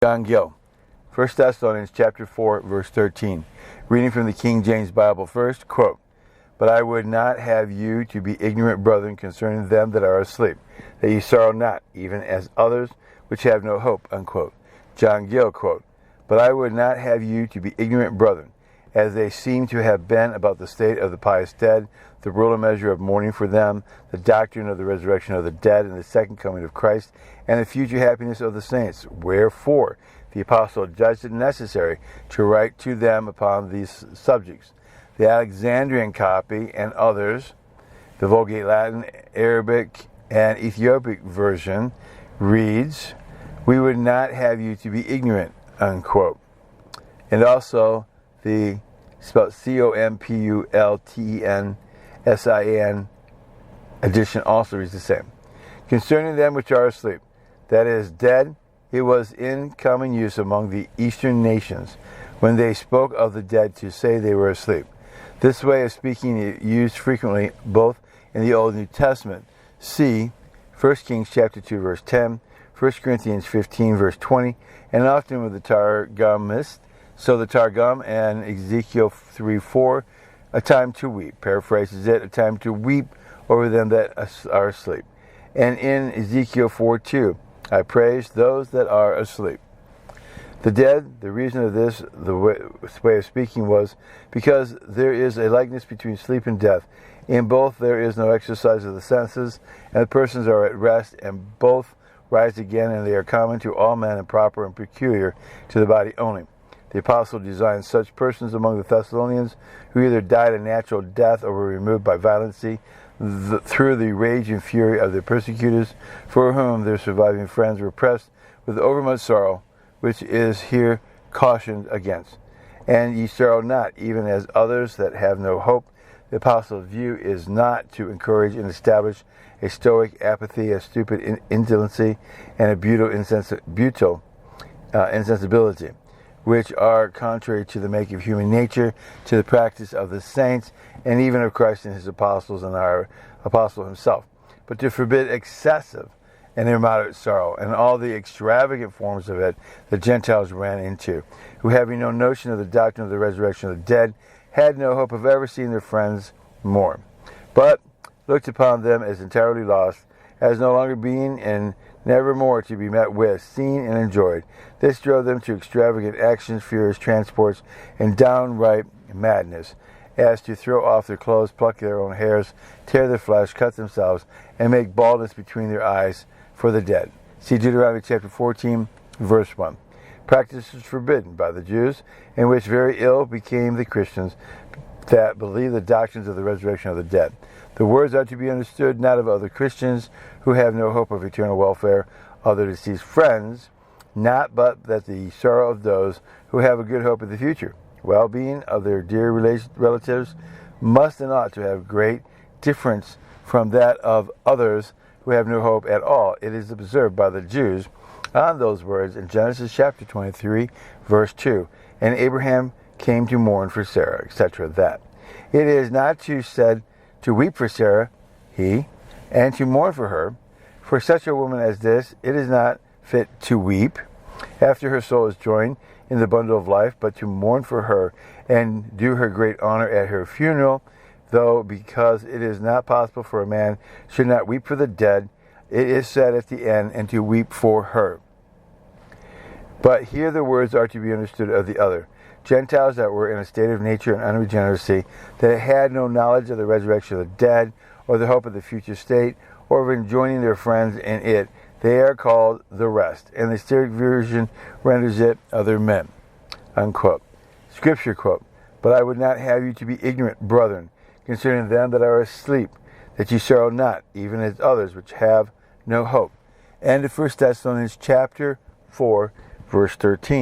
Gill. 1 Thessalonians chapter 4, verse 13. Reading from the King James Bible first, quote, "But I would not have you to be ignorant, brethren, concerning them that are asleep, that ye sorrow not, even as others which have no hope," unquote. John Gill, quote, "But I would not have you to be ignorant, brethren, as they seem to have been about the state of the pious dead, the rule and measure of mourning for them, the doctrine of the resurrection of the dead, and the second coming of Christ, and the future happiness of the saints. Wherefore the apostle judged it necessary to write to them upon these subjects." The Alexandrian copy and others, the Vulgate Latin, Arabic, and Ethiopic version, reads, "We would not have you to be ignorant," unquote. And also spelled Compultensian edition also reads the same. "Concerning them which are asleep," that is, dead, it was in common use among the Eastern nations, when they spoke of the dead, to say they were asleep. This way of speaking is used frequently both in the Old and New Testament. See 1 Kings chapter 2, verse 10, 1 Corinthians 15, verse 20, and often with the Targumist. So the Targum and Ezekiel 3:4, "a time to weep," paraphrases it, "a time to weep over them that are asleep." And in Ezekiel 4:2, "I praise those that are asleep." The dead, the reason of this, the way of speaking, was because there is a likeness between sleep and death. In both there is no exercise of the senses, and the persons are at rest, and both rise again, and they are common to all men and proper and peculiar to the body only. The apostle designed such persons among the Thessalonians, who either died a natural death or were removed by violency through the rage and fury of their persecutors, for whom their surviving friends were pressed with overmuch sorrow, which is here cautioned against. "And ye sorrow not, even as others that have no hope." The apostle's view is not to encourage and establish a stoic apathy, a stupid indolency, and a brutal insensibility, which are contrary to the make of human nature, to the practice of the saints, and even of Christ and his apostles and our apostle himself, but to forbid excessive and immoderate sorrow, and all the extravagant forms of it the Gentiles ran into, who, having no notion of the doctrine of the resurrection of the dead, had no hope of ever seeing their friends more, but looked upon them as entirely lost, as no longer being and never more to be met with, seen, and enjoyed. This drove them to extravagant actions, fears, transports, and downright madness, as to throw off their clothes, pluck their own hairs, tear their flesh, cut themselves, and make baldness between their eyes for the dead. See Deuteronomy chapter 14, verse 1. Practices forbidden by the Jews, and which very ill became the Christians that believe the doctrines of the resurrection of the dead. The words are to be understood not of other Christians who have no hope of eternal welfare, of their deceased friends, not but that the sorrow of those who have a good hope of the future well-being of their dear relatives must and ought to have great difference from that of others who have no hope at all. It is observed by the Jews on those words in Genesis chapter 23, verse 2, "And Abraham came to mourn for Sarah," etc. That it is not said to weep for Sarah, and to mourn for her. For such a woman as this, it is not fit to weep after her soul is joined in the bundle of life, but to mourn for her and do her great honor at her funeral, though because it is not possible for a man should not weep for the dead, it is said at the end, "and to weep for her." But here the words are to be understood of the other. Gentiles that were in a state of nature and unregeneracy, that had no knowledge of the resurrection of the dead, or the hope of the future state, or of enjoining their friends in it, they are called the rest, and the Syriac version renders it other men, unquote. Scripture quote, "But I would not have you to be ignorant, brethren, concerning them that are asleep, that ye sorrow not, even as others which have no hope." And of 1 Thessalonians chapter 4, verse 13.